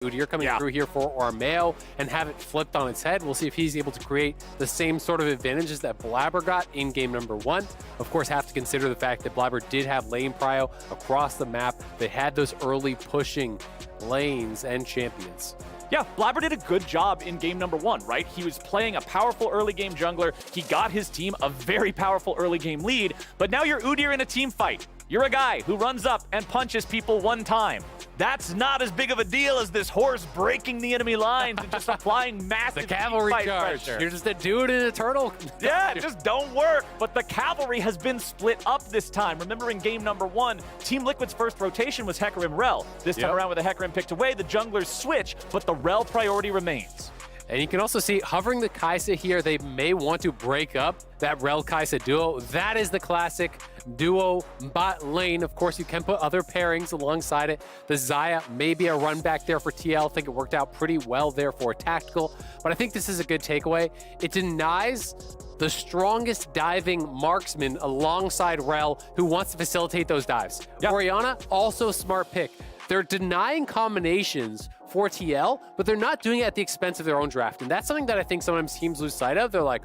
Udyr coming through here for Armao and have it flipped on its head. We'll see if he's able to create the same sort of advantages that Blaber got in game number 1. Of course, have to consider the fact that Blaber did have lane prio across the map. They had those early pushing lanes and champions. Yeah, Blaber did a good job in game number 1, right? He was playing a powerful early game jungler. He got his team a very powerful early game lead, but now you're Udyr in a team fight. You're a guy who runs up and punches people one time. That's not as big of a deal as this horse breaking the enemy lines and just applying massive the cavalry charge. Pressure. You're just a dude in a turtle. Yeah, it just don't work. But the cavalry has been split up this time. Remember in game number 1, Team Liquid's first rotation was Hecarim Rell. This time around with the Hecarim picked away, the junglers switch, but the Rell priority remains. And you can also see, hovering the Kaisa here, they may want to break up that Rell-Kaisa duo. That is the classic duo bot lane. Of course, you can put other pairings alongside it. The Xayah may be a run back there for TL. I think it worked out pretty well there for Tactical. But I think this is a good takeaway. It denies the strongest diving marksman alongside Rell, who wants to facilitate those dives. Orianna, also a smart pick. They're denying combinations for TL, but they're not doing it at the expense of their own draft. And that's something that I think sometimes teams lose sight of. They're like,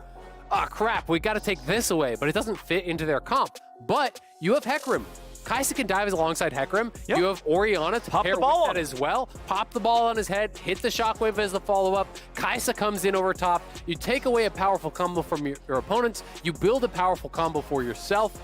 oh crap, we got to take this away, but it doesn't fit into their comp. But you have Hecarim. Kaisa can dive alongside Hecarim. You have Orianna to pair with that as well. Pop the ball on his head, hit the shockwave as the follow-up. Kaisa comes in over top. You take away a powerful combo from your opponents. You build a powerful combo for yourself.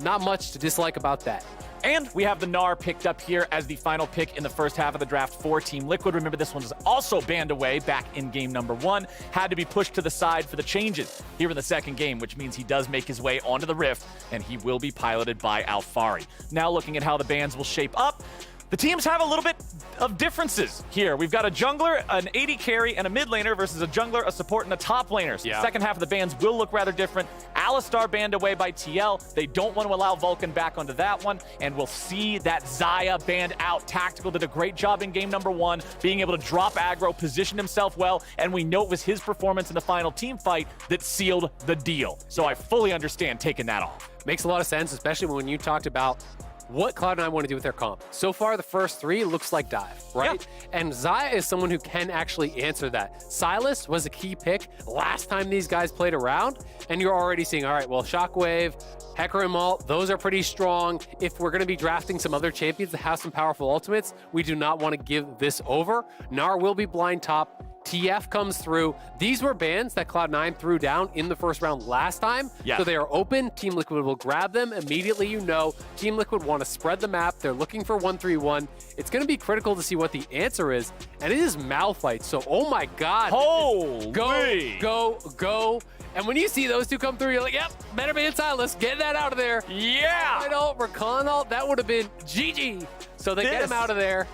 Not much to dislike about that. And we have the Gnar picked up here as the final pick in the first half of the draft for Team Liquid. Remember, this one was also banned away back in game number 1. Had to be pushed to the side for the changes here in the second game, which means he does make his way onto the Rift, and he will be piloted by Alphari. Now looking at how the bans will shape up, the teams have a little bit of differences here. We've got a jungler, an AD carry, and a mid laner versus a jungler, a support, and a top laner. So the second half of the bans will look rather different. Alistar banned away by TL. They don't want to allow Vulcan back onto that one, and we'll see that Xayah banned out. Tactical did a great job in game number 1, being able to drop aggro, position himself well, and we know it was his performance in the final team fight that sealed the deal. So I fully understand taking that off. Makes a lot of sense, especially when you talked about what Cloud9 want to do with their comp. So far, the first 3 looks like dive, right? And Xayah is someone who can actually answer that. Sylas was a key pick last time these guys played around, and you're already seeing, all right, well, Shockwave, Hecarim ult, those are pretty strong. If we're going to be drafting some other champions that have some powerful ultimates, we do not want to give this over. Gnar will be blind top. TF comes through. These were bans that Cloud9 threw down in the first round last time. So they are open. Team Liquid will grab them. Immediately, you know, Team Liquid want to spread the map. They're looking for 1-3-1. It's going to be critical to see what the answer is. And it is Malphite. So, oh my God. Holy. Go. And when you see those two come through, you're like, yep, better be inside. Let's get that out of there. Yeah. Rakan ult, that would have been GG. So they get him out of there.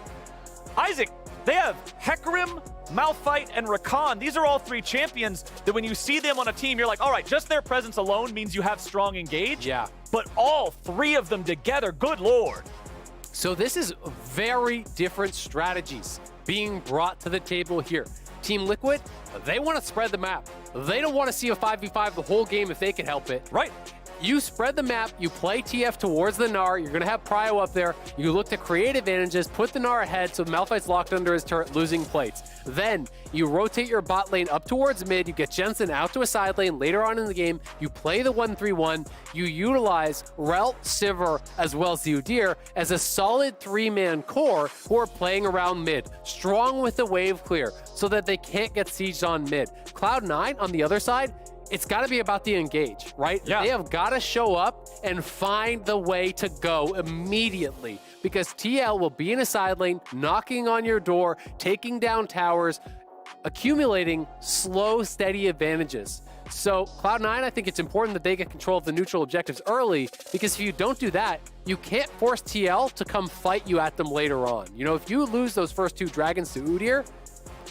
Isaac, they have Hecarim, Malphite, and Rakan. These are all 3 champions that when you see them on a team, you're like, all right, just their presence alone means you have strong engage. Yeah. But all 3 of them together, good lord. So this is very different strategies being brought to the table here. Team Liquid, they want to spread the map. They don't want to see a 5v5 the whole game if they can help it. Right. You spread the map, you play TF towards the Gnar, you're going to have prio up there, you look to create advantages, put the Gnar ahead so Malphite's locked under his turret, losing plates. Then, you rotate your bot lane up towards mid, you get Jensen out to a side lane later on in the game, you play the 1-3-1, you utilize Rell, Sivir, as well as the Udyr as a solid 3-man core who are playing around mid, strong with the wave clear, so that they can't get sieged on mid. Cloud9, on the other side, it's got to be about the engage, right? Yeah. They have got to show up and find the way to go immediately because TL will be in a side lane, knocking on your door, taking down towers, accumulating slow, steady advantages. So Cloud9, I think it's important that they get control of the neutral objectives early because if you don't do that, you can't force TL to come fight you at them later on. You know, if you lose those first 2 dragons to Udyr,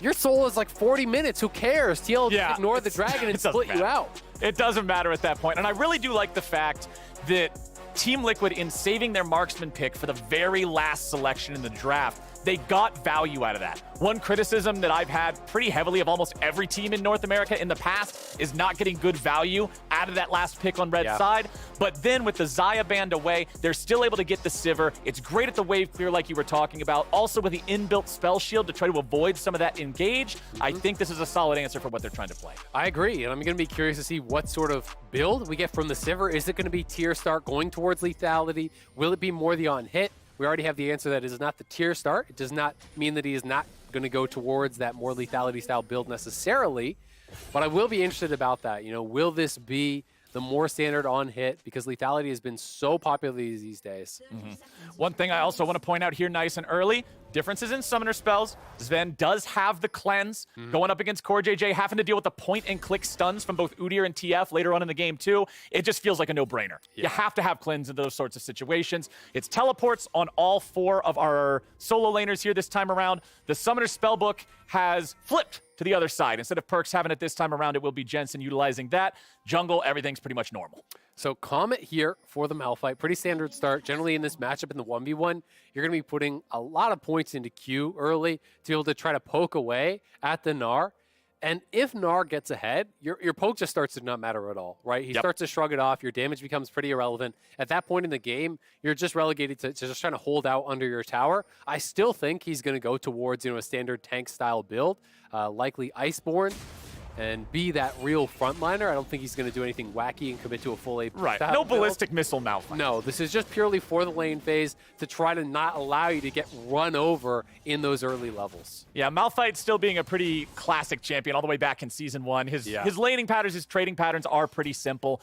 your soul is like 40 minutes. Who cares? TL just ignore the dragon and split you out. It doesn't matter at that point. And I really do like the fact that Team Liquid, in saving their marksman pick for the very last selection in the draft, they got value out of that. One criticism that I've had pretty heavily of almost every team in North America in the past is not getting good value out of that last pick on red side. But then with the Xayah banned away, they're still able to get the Sivir. It's great at the wave clear like you were talking about. Also with the inbuilt spell shield to try to avoid some of that engage. I think this is a solid answer for what they're trying to play. I agree, and I'm going to be curious to see what sort of build we get from the Sivir. Is it going to be tier start going towards lethality? Will it be more the on-hit? We already have the answer that it is not the tier start. It does not mean that he is not going to go towards that more lethality style build necessarily, but I will be interested about that. You know, will this be the more standard on hit, because lethality has been so popular these days. One thing I also want to point out here nice and early, differences in summoner spells. Zven does have the cleanse, going up against CoreJJ, having to deal with the point-and-click stuns from both Udyr and TF later on in the game too. It just feels like a no-brainer. You have to have cleanse in those sorts of situations. It's teleports on all 4 of our solo laners here this time around. The summoner spellbook has flipped to the other side. Instead of Perkz having it this time around, it will be Jensen utilizing that. Jungle, everything's pretty much normal. So Comet here for the Malphite, pretty standard start. Generally in this matchup in the 1v1, you're going to be putting a lot of points into Q early to be able to try to poke away at the Gnar. And if Gnar gets ahead, your poke just starts to not matter at all, right? He starts to shrug it off. Your damage becomes pretty irrelevant. At that point in the game, you're just relegated to just trying to hold out under your tower. I still think he's going to go towards, you know, a standard tank style build, likely Iceborne, and be that real frontliner. I don't think he's going to do anything wacky and commit to a full AP. Right, no ballistic missile Malphite. No, this is just purely for the lane phase to try to not allow you to get run over in those early levels. Yeah, Malphite still being a pretty classic champion all the way back in Season 1. His laning patterns, his trading patterns are pretty simple.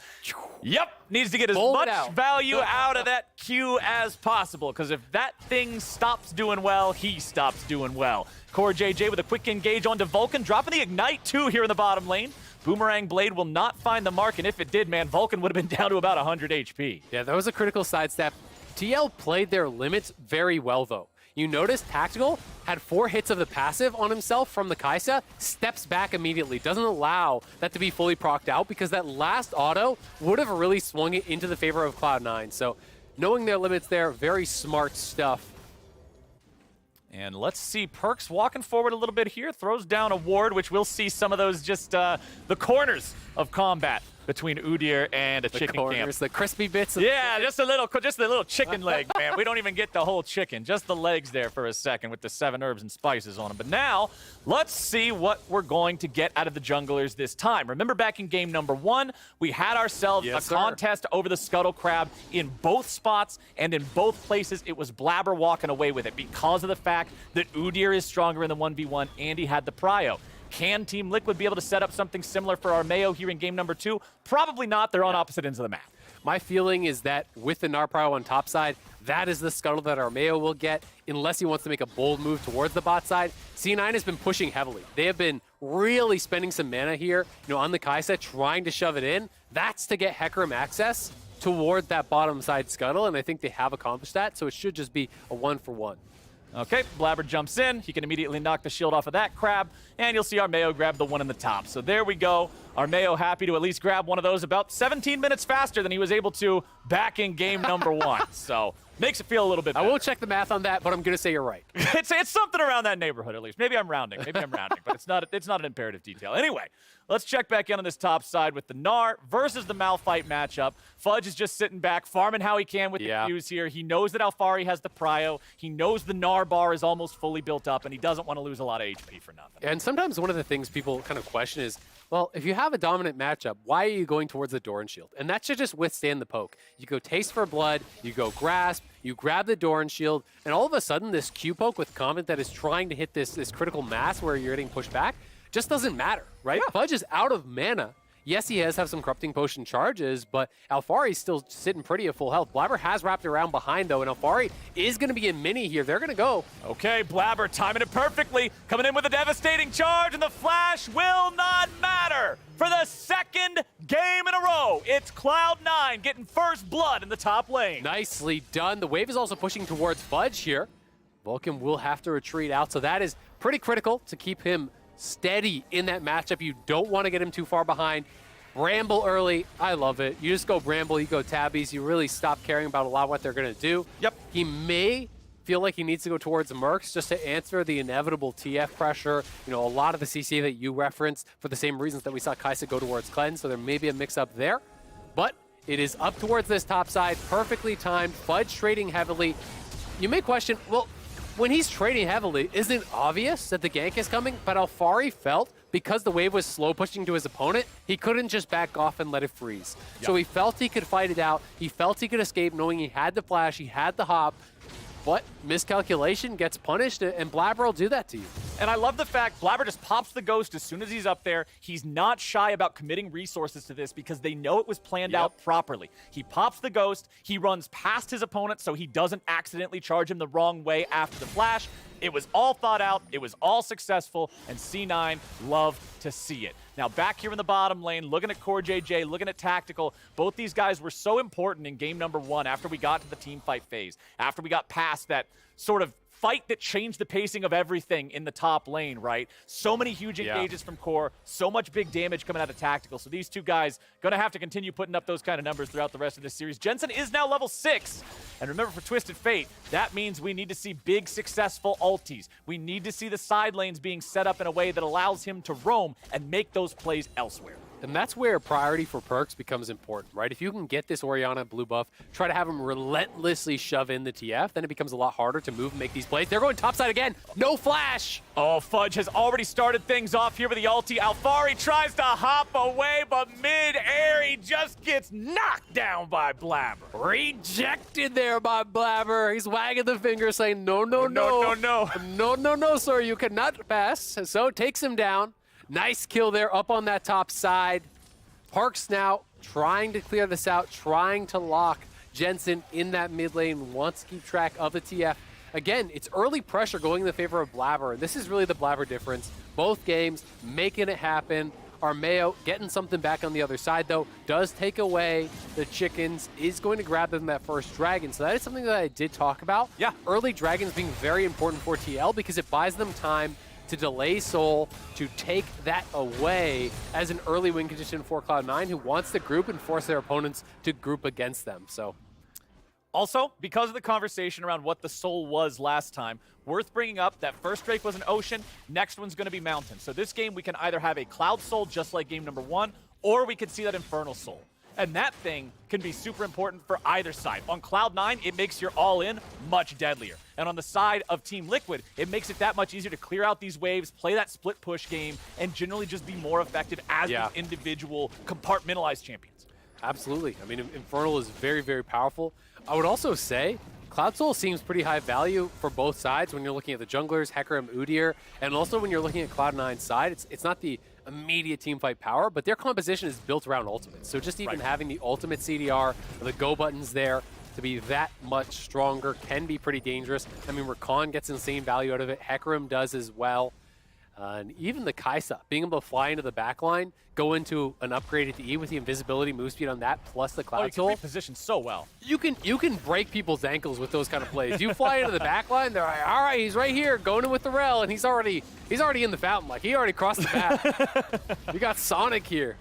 Yep, needs to get as much value out of that Q as possible, because if that thing stops doing well, he stops doing well. CoreJJ with a quick engage onto Vulcan, dropping the Ignite too here in the bottom lane. Boomerang Blade will not find the mark, and if it did, man, Vulcan would have been down to about 100 HP. Yeah, that was a critical sidestep. TL played their limits very well, though. You notice Tactical had 4 hits of the passive on himself from the Kaisa, steps back immediately, doesn't allow that to be fully procced out, because that last auto would have really swung it into the favor of Cloud9. So knowing their limits there, very smart stuff. And let's see, Perkz walking forward a little bit here, throws down a ward, which we'll see some of those just the corners of combat between Udyr and a chicken camp. The crispy bits. Yeah, just a little chicken leg, man. We don't even get the whole chicken, just the legs there for a second with the 7 herbs and spices on them. But now, let's see what we're going to get out of the junglers this time. Remember back in game number 1, we had ourselves a contest over the Scuttle Crab in both spots, and in both places it was Blaber walking away with it because of the fact that Udyr is stronger in the 1v1 and he had the prio. Can Team Liquid be able to set up something similar for Armao here in game number 2? Probably not. They're on opposite ends of the map. My feeling is that with the Gnar prio on top side, that is the scuttle that Armao will get, unless he wants to make a bold move towards the bot side. C9 has been pushing heavily. They have been really spending some mana here, you know, on the Kaisa, trying to shove it in. That's to get Hecarim access toward that bottom side scuttle, and I think they have accomplished that, so it should just be a 1-for-1. Okay, Blaber jumps in. He can immediately knock the shield off of that crab, and you'll see Armao grab the one in the top. So there we go. Armao happy to at least grab one of those about 17 minutes faster than he was able to back in game number 1. So makes it feel a little bit better. I won't check the math on that, but I'm going to say you're right. It's something around that neighborhood at least. Maybe I'm rounding, but it's not an imperative detail. Anyway, let's check back in on this top side with the Gnar versus the Malphite matchup. Fudge is just sitting back, farming how he can with the Qs here. He knows that Alphari has the prio. He knows the Gnar bar is almost fully built up, and he doesn't want to lose a lot of HP for nothing. And sometimes one of the things people kind of question is, well, if you have a dominant matchup, why are you going towards the Doran Shield? And that should just withstand the poke. You go Taste for Blood, you go Grasp, you grab the Doran Shield, and all of a sudden this Q poke with Comet that is trying to hit this critical mass where you're getting pushed back just doesn't matter, right? Yeah. Fudge is out of mana. Yes, he has some Corrupting Potion charges, but Alphari's still sitting pretty at full health. Blaber has wrapped around behind, though, and Alphari is going to be in mini here. They're going to go. Okay, Blaber timing it perfectly. Coming in with a devastating charge, and the flash will not matter. For the second game in a row, it's Cloud9 getting first blood in the top lane. Nicely done. The wave is also pushing towards Fudge here. Vulcan will have to retreat out, so that is pretty critical to keep him steady in that matchup. You don't want to get him too far behind. Bramble early, I love it. You just go Bramble, you go Tabbies, you really stop caring about a lot of what they're going to do. Yep. He may feel like he needs to go towards Mercs just to answer the inevitable TF pressure. You know, a lot of the CC that you referenced for the same reasons that we saw Kaisa go towards Cleanse, so there may be a mix-up there. But it is up towards this top side, perfectly timed. Fudge trading heavily. You may question, well, when he's trading heavily, isn't it obvious that the gank is coming? But Alphari felt, because the wave was slow pushing to his opponent, he couldn't just back off and let it freeze. Yep. So he felt he could fight it out. He felt he could escape, knowing he had the flash, he had the hop. But miscalculation gets punished, and Blaber will do that to you. And I love the fact Blaber just pops the ghost as soon as he's up there. He's not shy about committing resources to this because they know it was planned out properly. He pops the ghost, he runs past his opponent so he doesn't accidentally charge him the wrong way after the flash. It was all thought out, it was all successful, and C9 love to see it. Now back here in the bottom lane, looking at CoreJJ, looking at Tactical, both these guys were so important in game number 1 after we got to the team fight phase, after we got past that sort of fight that changed the pacing of everything in the top lane, right? So many huge engages from Core, so much big damage coming out of Tactical. So these two guys gonna have to continue putting up those kind of numbers throughout the rest of this series. Jensen is now level 6. And remember, for Twisted Fate, that means we need to see big, successful ultis. We need to see the side lanes being set up in a way that allows him to roam and make those plays elsewhere. And that's where priority for Perkz becomes important, right? If you can get this Orianna blue buff, try to have him relentlessly shove in the TF, then it becomes a lot harder to move and make these plays. They're going topside again. No flash. Oh, Fudge has already started things off here with the ulti. Alphari tries to hop away, but mid-air, he just gets knocked down by Blaber. Rejected there by Blaber. He's wagging the finger saying, no, no, no. No, no, no, no, no, sir. You cannot pass. So takes him down. Nice kill there up on that top side. Perkz now trying to clear this out, trying to lock Jensen in that mid lane, wants to keep track of the TF. Again, it's early pressure going in the favor of Blaber, and this is really the Blaber difference. Both games making it happen. Armao getting something back on the other side, though, does take away the chickens, is going to grab them that first dragon. So that is something that I did talk about. Yeah. Early dragons being very important for TL because it buys them time to delay Soul, to take that away as an early win condition for Cloud9, who wants to group and force their opponents to group against them. So, also, because of the conversation around what the Soul was last time, worth bringing up that first Drake was an Ocean, next one's going to be Mountain. So this game, we can either have a Cloud Soul just like game number 1, or we could see that Infernal Soul. And that thing can be super important for either side. On Cloud9, it makes your all-in much deadlier. And on the side of Team Liquid, it makes it that much easier to clear out these waves, play that split push game, and generally just be more effective as these individual compartmentalized champions. Absolutely. I mean, Infernal is very, very powerful. I would also say Cloud Soul seems pretty high value for both sides when you're looking at the junglers, Hecarim, Udyr, and also when you're looking at Cloud9's side. It's not the immediate teamfight power, but their composition is built around ultimates. So just even having the ultimate CDR, the go buttons there to be that much stronger can be pretty dangerous. I mean, Rakan gets insane value out of it. Hecarim does as well. And even the Kaisa, being able to fly into the backline, go into an upgraded E with the invisibility move speed on that, plus the Cloud Soul. You can reposition so well. You can break people's ankles with those kind of plays. You fly into the backline, they're like, all right, he's right here, going in with the Rell, and he's already in the fountain. Like, he already crossed the path. You got Sonic here.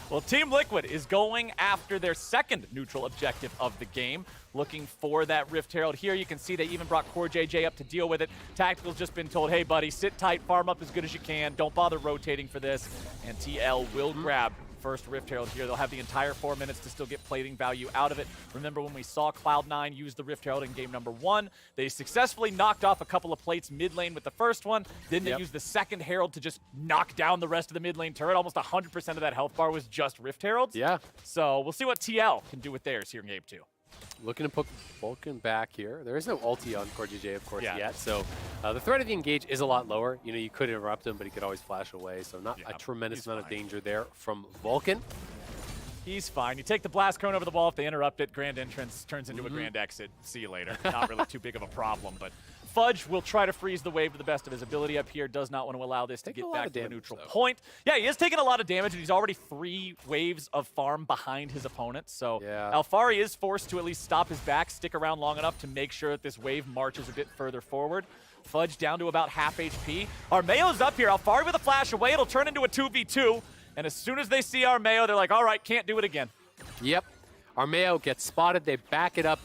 Well, Team Liquid is going after their second neutral objective of the game, looking for that Rift Herald here. You can see they even brought CoreJJ up to deal with it. Tactical's just been told, hey, buddy, sit tight, farm up as good as you can. Don't bother rotating for this. And TL will grab first Rift Herald here. They'll have the entire 4 minutes to still get plating value out of it. Remember when we saw Cloud9 use the Rift Herald in game number 1, they successfully knocked off a couple of plates mid lane with the first one. Then they used the second Herald to just knock down the rest of the mid lane turret. Almost 100% of that health bar was just Rift Heralds. Yeah. So we'll see what TL can do with theirs here in game 2. Looking to put Vulcan back here. There is no ulti on CoreJJ, of course, yet. So the threat of the engage is a lot lower. You know, you could interrupt him, but he could always flash away. So not a tremendous amount of danger there from Vulcan. He's fine. You take the blast cone over the wall. If they interrupt it, grand entrance turns into a grand exit. See you later. Not really too big of a problem, but Fudge will try to freeze the wave to the best of his ability up here. Does not want to allow this to get back to a neutral point. Yeah, he is taking a lot of damage, and he's already 3 waves of farm behind his opponent. So Alphari is forced to at least stop his back, stick around long enough to make sure that this wave marches a bit further forward. Fudge down to about half HP. Armao's up here. Alphari with a flash away. It'll turn into a 2v2. And as soon as they see Armao, they're like, all right, can't do it again. Yep. Armao gets spotted. They back it up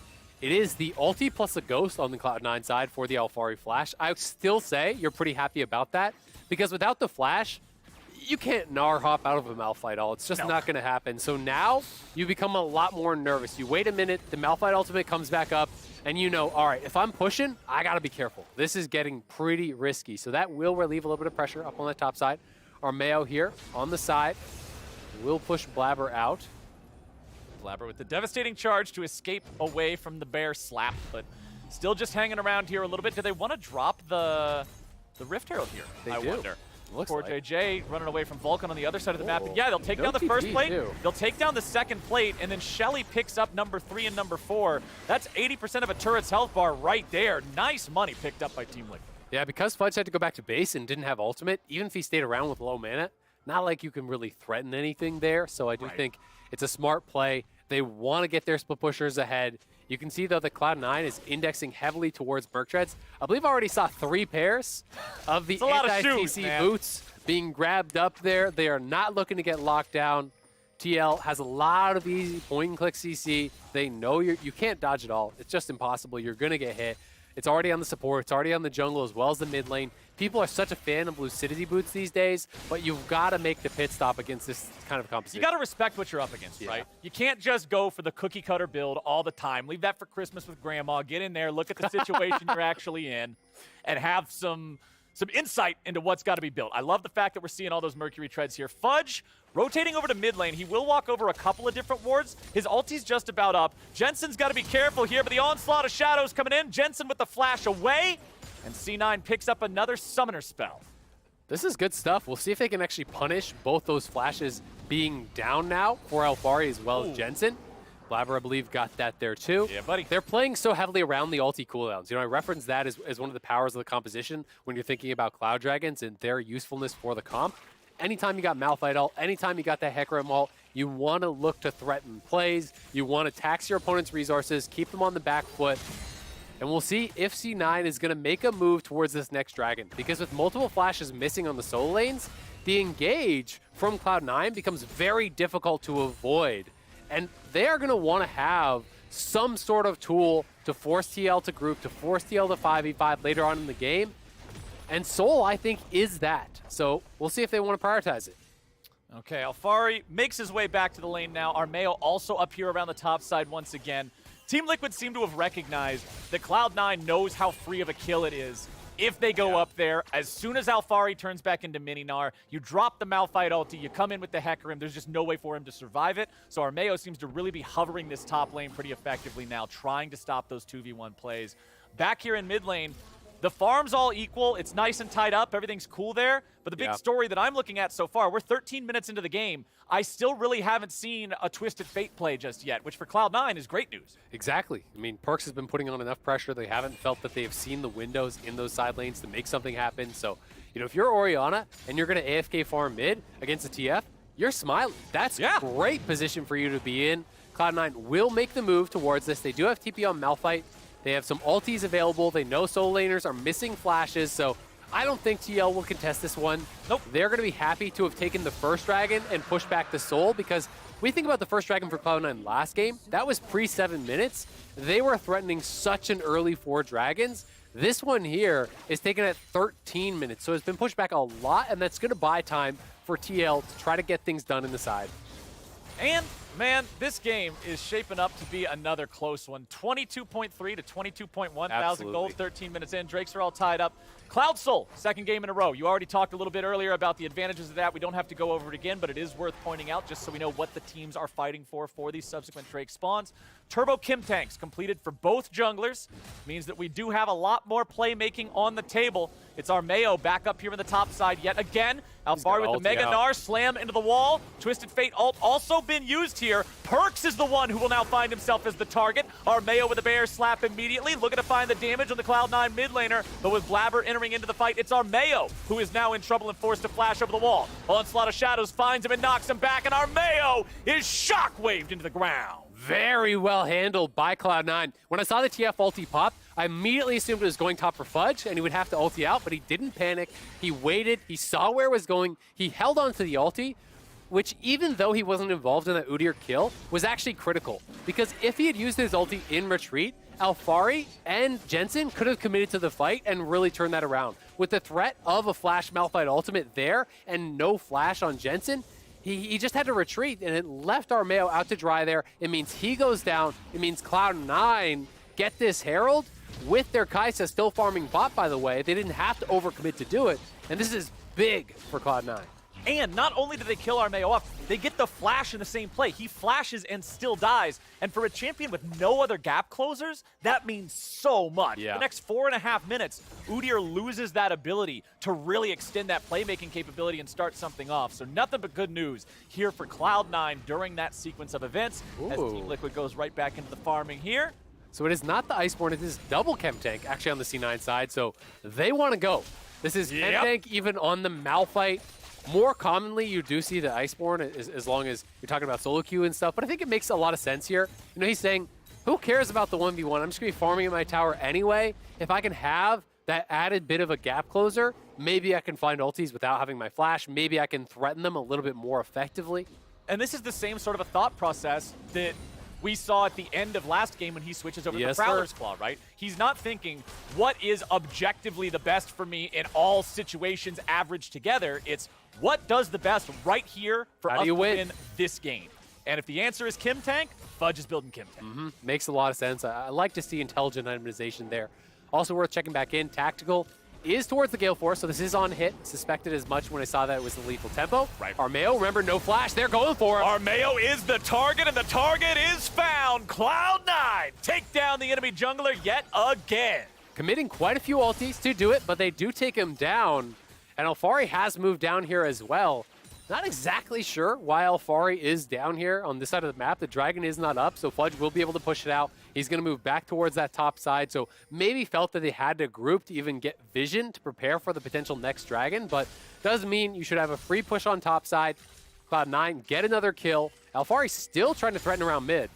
It is the ulti plus a ghost on the Cloud9 side for the Alphari flash. I still say you're pretty happy about that, because without the flash, you can't Gnar hop out of a Malphite ult. It's just not going to happen. So now you become a lot more nervous. You wait a minute, the Malphite ultimate comes back up, and you know, all right, if I'm pushing, I got to be careful. This is getting pretty risky. So that will relieve a little bit of pressure up on the top side. Armao here on the side will push Blaber out. Blaber with the devastating charge to escape away from the bear slap, but still just hanging around here a little bit. Do they want to drop the Rift Herald here? I wonder. CoreJJ running away from Vulcan on the other side of the map. And yeah, they'll take down the first plate. They'll take down the second plate, and then Shelly picks up number 3 and number 4. That's 80% of a turret's health bar right there. Nice money picked up by Team Liquid. Yeah, because Fudge had to go back to base and didn't have ultimate, even if he stayed around with low mana, not like you can really threaten anything there. So I do think it's a smart play. They want to get their split pushers ahead. You can see, though, that Cloud9 is indexing heavily towards Perkz. I believe I already saw 3 pairs of the anti-CC boots being grabbed up there. They are not looking to get locked down. TL has a lot of easy point-and-click CC. They know you can't dodge it all. It's just impossible. You're going to get hit. It's already on the support. It's already on the jungle as well as the mid lane. People are such a fan of Lucidity boots these days, but you've got to make the pit stop against this kind of composition. You got to respect what you're up against, right? You can't just go for the cookie cutter build all the time. Leave that for Christmas with grandma. Get in there, look at the situation you're actually in, and have some insight into what's got to be built. I love the fact that we're seeing all those Mercury treads here. Fudge rotating over to mid lane. He will walk over a couple of different wards. His ulti's just about up. Jensen's got to be careful here, but the onslaught of shadows coming in. Jensen with the flash away, and C9 picks up another summoner spell. This is good stuff. We'll see if they can actually punish both those flashes being down now for Alphari as well as Jensen. Blaber, I believe, got that there too. Yeah, buddy. They're playing so heavily around the ulti cooldowns. You know, I referenced that as one of the powers of the composition when you're thinking about Cloud Dragons and their usefulness for the comp. Anytime you got Malphite ult, anytime you got that Hecarim ult, you want to look to threaten plays. You want to tax your opponent's resources, keep them on the back foot. And we'll see if C9 is going to make a move towards this next dragon. Because with multiple flashes missing on the solo lanes, the engage from Cloud9 becomes very difficult to avoid. And they are going to want to have some sort of tool to force TL to group, to force TL to 5v5 later on in the game. And Soul, I think, is that. So we'll see if they want to prioritize it. Okay, Alphari makes his way back to the lane now. Armao also up here around the top side once again. Team Liquid seem to have recognized that Cloud9 knows how free of a kill it is if they go up there. As soon as Alphari turns back into Mini Gnar, you drop the Malphite ulti, you come in with the Hecarim, there's just no way for him to survive it. So Armao seems to really be hovering this top lane pretty effectively now, trying to stop those 2v1 plays. Back here in mid lane, the farm's all equal. It's nice and tied up. Everything's cool there. But the big story that I'm looking at so far, we're 13 minutes into the game. I still really haven't seen a Twisted Fate play just yet, which for Cloud9 is great news. Exactly. I mean, Perkz has been putting on enough pressure. They haven't felt that they have seen the windows in those side lanes to make something happen. So, you know, if you're Orianna and you're going to AFK farm mid against a TF, you're smiling. That's a great position for you to be in. Cloud9 will make the move towards this. They do have TP on Malphite. They have some ultis available. They know solo laners are missing flashes, so I don't think TL will contest this one. Nope. They're going to be happy to have taken the first dragon and pushed back the soul, because we think about the first dragon for Cloud9 last game. That was pre-7 minutes. They were threatening such an early 4 dragons. This one here is taken at 13 minutes, so it's been pushed back a lot, and that's going to buy time for TL to try to get things done in the side. And, man, this game is shaping up to be another close one. 22.3 to 22.1 thousand gold, 13 minutes in. Drakes are all tied up. Cloud Soul, second game in a row. You already talked a little bit earlier about the advantages of that. We don't have to go over it again, but it is worth pointing out just so we know what the teams are fighting for these subsequent Drake spawns. Turbo Kim tanks completed for both junglers. Means that we do have a lot more playmaking on the table. It's Armao back up here in the top side yet again. Alphari with the Mega Gnar, slam into the wall. Twisted Fate ult also been used here. Perkz is the one who will now find himself as the target. Armao with a bear slap immediately, looking to find the damage on the Cloud9 mid laner, but with Blaber entering into the fight, it's Armao who is now in trouble and forced to flash over the wall. Onslaught of Shadows finds him and knocks him back, and Armao is shockwaved into the ground. Very well handled by Cloud9. When I saw the TF ulti pop, I immediately assumed it was going top for Fudge, and he would have to ulti out, but he didn't panic. He waited. He saw where it was going. He held on to the ulti, which, even though he wasn't involved in that Udyr kill, was actually critical. Because if he had used his ulti in retreat, Alphari and Jensen could have committed to the fight and really turned that around. With the threat of a flash Malphite ultimate there and no flash on Jensen, he just had to retreat, and it left Armao out to dry there. It means he goes down. It means Cloud9 get this Herald with their Kaisa still farming bot, by the way. They didn't have to overcommit to do it, and this is big for Cloud9. And not only do they kill Armao off, they get the flash in the same play. He flashes and still dies. And for a champion with no other gap closers, that means so much. Yeah. The next 4.5 minutes, Udyr loses that ability to really extend that playmaking capability and start something off. So nothing but good news here for Cloud9 during that sequence of events. As Team Liquid goes right back into the farming here. So it is not the Iceborne, it is double Chem Tank actually on the C9 side. So they want to go. This is Chem Tank even on the Malphite. More commonly, you do see the Iceborne as long as you're talking about solo queue and stuff, but I think it makes a lot of sense here. You know, he's saying, who cares about the 1v1? I'm just going to be farming in my tower anyway. If I can have that added bit of a gap closer, maybe I can find ultis without having my flash. Maybe I can threaten them a little bit more effectively. And this is the same sort of a thought process that we saw at the end of last game when he switches over to the Prowler's Claw, right? He's not thinking, what is objectively the best for me in all situations averaged together? It's, what does the best right here for us to win this game? And if the answer is Chem Tank, Fudge is building Chem Tank. Makes a lot of sense. I like to see intelligent itemization there. Also worth checking back in, Tactical is towards the Gale Force, so this is on hit. Suspected as much when I saw that it was the lethal tempo. Right. Armao, remember, no flash. They're going for it. Armao is the target, and the target is found. Cloud9 take down the enemy jungler yet again. Committing quite a few ultis to do it, but they do take him down. And Alphari has moved down here as well. Not exactly sure why Alphari is down here on this side of the map. The dragon is not up, so Fudge will be able to push it out. He's going to move back towards that top side, so maybe felt that they had to group to even get vision to prepare for the potential next dragon, but does mean you should have a free push on top side. Cloud9 get another kill. Alphari still trying to threaten around mid.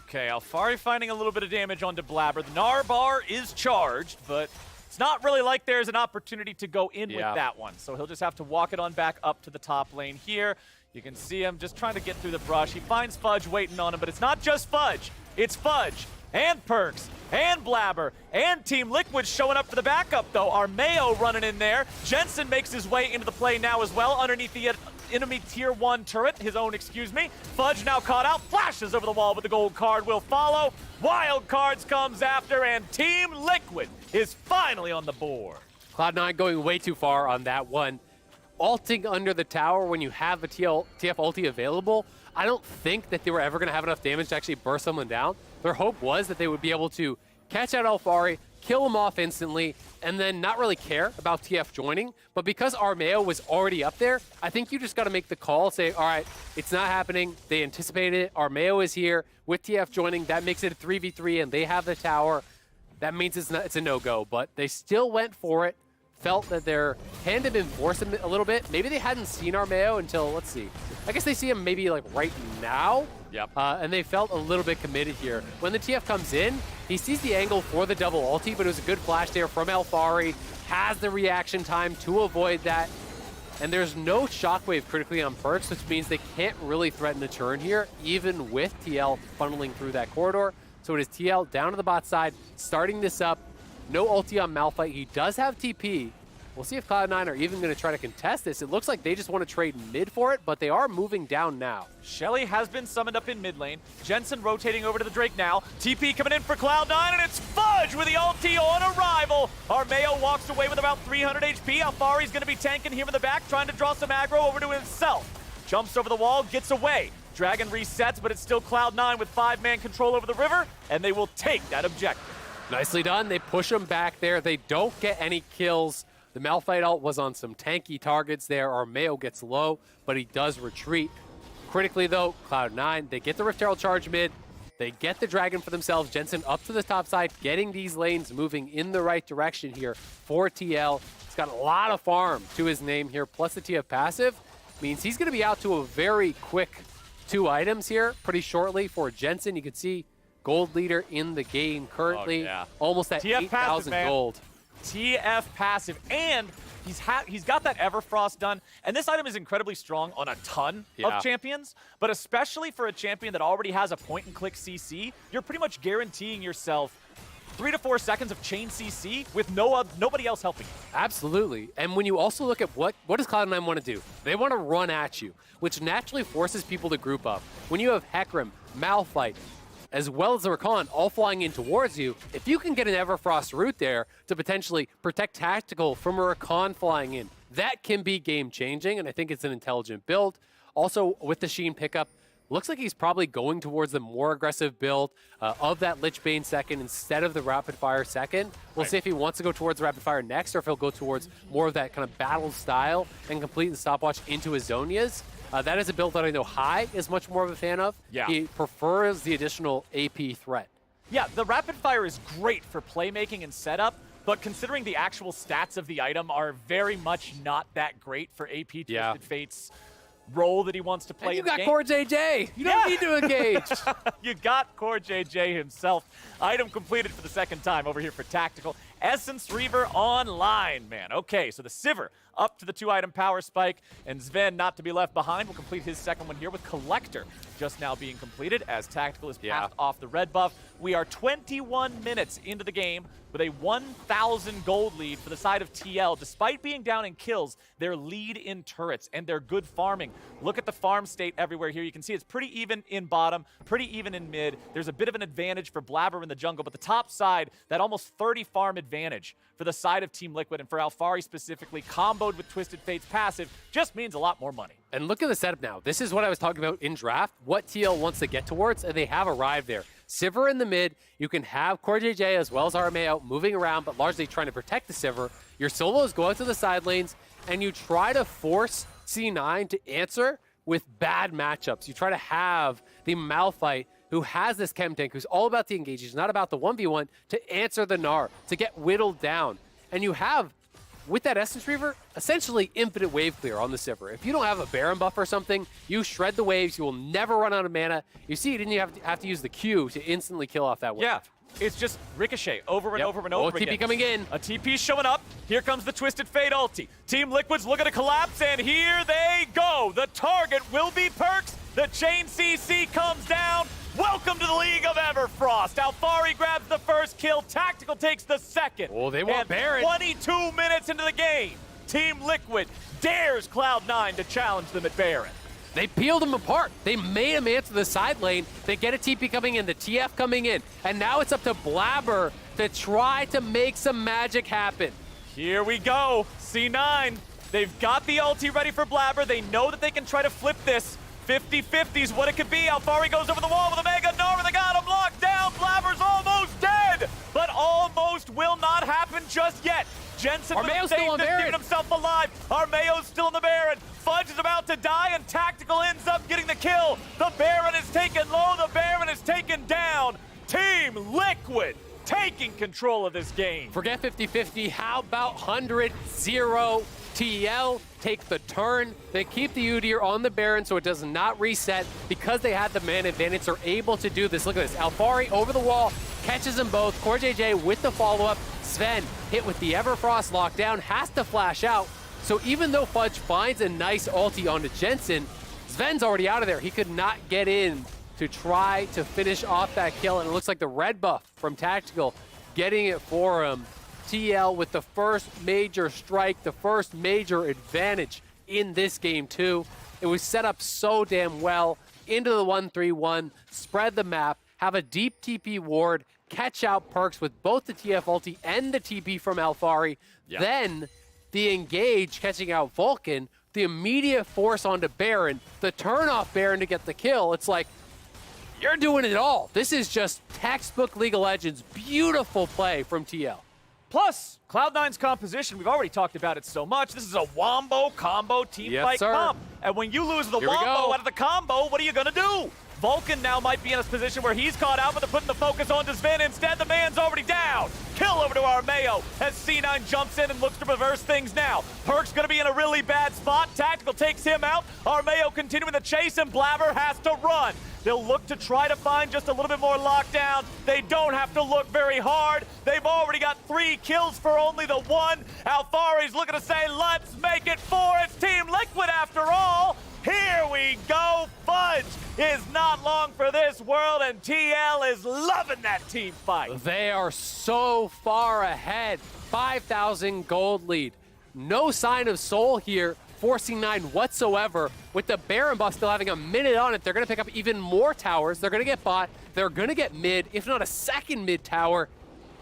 Okay, Alphari finding a little bit of damage onto Blaber. The Gnar bar is charged, but it's not really like there's an opportunity to go in with that one. So he'll just have to walk it on back up to the top lane here. You can see him just trying to get through the brush. He finds Fudge waiting on him, but it's not just Fudge. It's Fudge and Perkz and Blaber and Team Liquid showing up for the backup, though. Armao running in there. Jensen makes his way into the play now as well underneath the enemy tier 1 turret, his own, excuse me. Fudge now caught out, flashes over the wall with the gold card will follow. Wild Cards comes after, and Team Liquid is finally on the board. Cloud9 going way too far on that one. Ulting under the tower when you have a TF ulti available, I don't think that they were ever going to have enough damage to actually burst someone down. Their hope was that they would be able to catch out Alphari, kill him off instantly, and then not really care about TF joining. But because Armao was already up there, I think you just got to make the call, say, all right, it's not happening. They anticipated it. Armao is here with TF joining. That makes it a 3v3, and they have the tower. That means it's a no-go, but they still went for it. Felt that their hand had been forced a little bit. Maybe they hadn't seen Armao until, let's see. I guess they see him maybe like right now. Yep. And they felt a little bit committed here. When the TF comes in, he sees the angle for the double ulti, but it was a good flash there from Alphari. Has the reaction time to avoid that. And there's no shockwave critically on Perkz, which means they can't really threaten a turn here, even with TL funneling through that corridor. So it is TL down to the bot side, starting this up. No ulti on Malphite. He does have TP. We'll see if Cloud9 are even going to try to contest this. It looks like they just want to trade mid for it, but they are moving down now. Shelly has been summoned up in mid lane. Jensen rotating over to the Drake now. TP coming in for Cloud9, and it's Fudge with the ulti on arrival. Armao walks away with about 300 HP. Alphari's going to be tanking here in the back, trying to draw some aggro over to himself. Jumps over the wall, gets away. Dragon resets, but it's still Cloud9 with 5-man control over the river, and they will take that objective. Nicely done. They push him back there. They don't get any kills. The Malphite ult was on some tanky targets there. Armao gets low, but he does retreat. Critically, though, Cloud9, they get the Rift Herald charge mid. They get the Dragon for themselves. Jensen up to the top side, getting these lanes moving in the right direction here for TL. He's got a lot of farm to his name here, plus the TF passive. Means he's going to be out to a very quick 2 items here pretty shortly for Jensen. You can see gold leader in the game currently, almost at 8,000 gold. TF passive, and he's got that Everfrost done, and this item is incredibly strong on a ton of champions, but especially for a champion that already has a point-and-click CC, you're pretty much guaranteeing yourself 3 to 4 seconds of chain CC with nobody else helping you. Absolutely. And when you also look at what does Cloud9 want to do? They want to run at you, which naturally forces people to group up. When you have Hecarim, Malphite, as well as the Rakan all flying in towards you, if you can get an Everfrost route there to potentially protect Tactical from a Rakan flying in, that can be game-changing, and I think it's an intelligent build. Also, with the Sheen pickup, looks like he's probably going towards the more aggressive build of that Lich Bane second instead of the Rapid Fire second. We'll see if he wants to go towards the Rapid Fire next or if he'll go towards more of that kind of battle style and complete the stopwatch into his Zonias. That is a build that I know High is much more of a fan of. Yeah. He prefers the additional AP threat. Yeah, the Rapid Fire is great for playmaking and setup, but considering the actual stats of the item are very much not that great for AP Twisted Fate's role that he wants to play. And you got CoreJJ. You don't need to engage. You got CoreJJ himself. Item completed for the second time over here for Tactical. Essence Reaver online, man. Okay, so the Sivir up to the 2-item power spike, and Zven, not to be left behind, will complete his second one here with Collector just now being completed as Tactical is passed off the red buff. We are 21 minutes into the game with a 1,000 gold lead for the side of TL. Despite being down in kills, their lead in turrets and their good farming. Look at the farm state everywhere here. You can see it's pretty even in bottom, pretty even in mid. There's a bit of an advantage for Blaber in the jungle, but the top side, that almost 30 farm advantage for the side of Team Liquid and for Alphari specifically, comboed with Twisted Fate's passive, just means a lot more money. And look at the setup now. This is what I was talking about in draft, what TL wants to get towards, and they have arrived there. Sivir in the mid, you can have CoreJJ as well as Armao moving around, but largely trying to protect the Sivir. Your solos go out to the side lanes, and you try to force C9 to answer with bad matchups. You try to have the Malphite, who has this chem tank, who's all about the engage, he's not about the 1v1, to answer the Gnar, to get whittled down. And you have, with that Essence Reaver, essentially infinite wave clear on the Sivir. If you don't have a Baron buff or something, you shred the waves, you will never run out of mana. You see, didn't you have to use the Q to instantly kill off that wave? Yeah. It's just ricochet over and over and over again. TP coming in. A TP showing up. Here comes the Twisted Fate ulti. Team Liquid's looking to collapse, and here they go. The target will be Perkz. The chain CC comes down. Welcome to the League of Everfrost. Alphari grabs the first kill. Tactical takes the second. Oh, they want Baron. 22 minutes into the game, Team Liquid dares Cloud9 to challenge them at Baron. They peeled him apart. They made him answer the side lane. They get a TP coming in, the TF coming in. And now it's up to Blaber to try to make some magic happen. Here we go. C9, they've got the ulti ready for Blaber. They know that they can try to flip this. 50-50's what it could be. Alphari goes over the wall with a mega Gnar. They got him locked down. Blaber's almost dead, but almost will not happen just yet. Jensen with a save that's keeping himself alive. Armao's still in the Baron. Fudge is about to die, and Tactical ends up getting the kill. The Baron is taken low. The Baron is taken down. Team Liquid taking control of this game. Forget 50-50. How about 100-0 TL? Take the turn. They keep the Udyr on the Baron so it does not reset. Because they had the man advantage, they're able to do this. Look at this. Alphari over the wall, catches them both. CoreJJ with the follow-up. Zven hit with the Everfrost lockdown, has to flash out. So even though Fudge finds a nice ulti onto Jensen, Zven's already out of there. He could not get in to try to finish off that kill, and it looks like the red buff from Tactical getting it for him. TL with the first major strike, the first major advantage in this game too. It was set up so damn well into the 1-3-1, spread the map, have a deep TP ward, catch out Perkz with both the TF ulti and the TP from Alphari. Then the engage catching out Vulcan, the immediate force onto Baron, the turn off Baron to get the kill. It's like, you're doing it all. This is just textbook League of Legends. Beautiful play from TL. Plus, Cloud9's composition, we've already talked about it so much. This is a wombo combo team fight comp. And when you lose the wombo out of the combo, what are you going to do? Vulcan now might be in a position where he's caught out, but they're putting the focus on Zven. Instead, the man's already down. Kill over to Armao as C9 jumps in and looks to reverse things now. Perkz going to be in a really bad spot. Tactical takes him out. Armao continuing the chase, and Blaber has to run. They'll look to try to find just a little bit more lockdown. They don't have to look very hard. They've already got 3 kills for only the 1. Alphari's looking to say, let's make it 4. It's Team Liquid after all. Here we go. Fudge is not long for this world, and TL is loving that team fight. They are so far ahead. 5,000 gold lead. No sign of soul here for C9 whatsoever. With the Baron buff still having a minute on it, they're going to pick up even more towers. They're going to get bot. They're going to get mid, if not a second mid tower.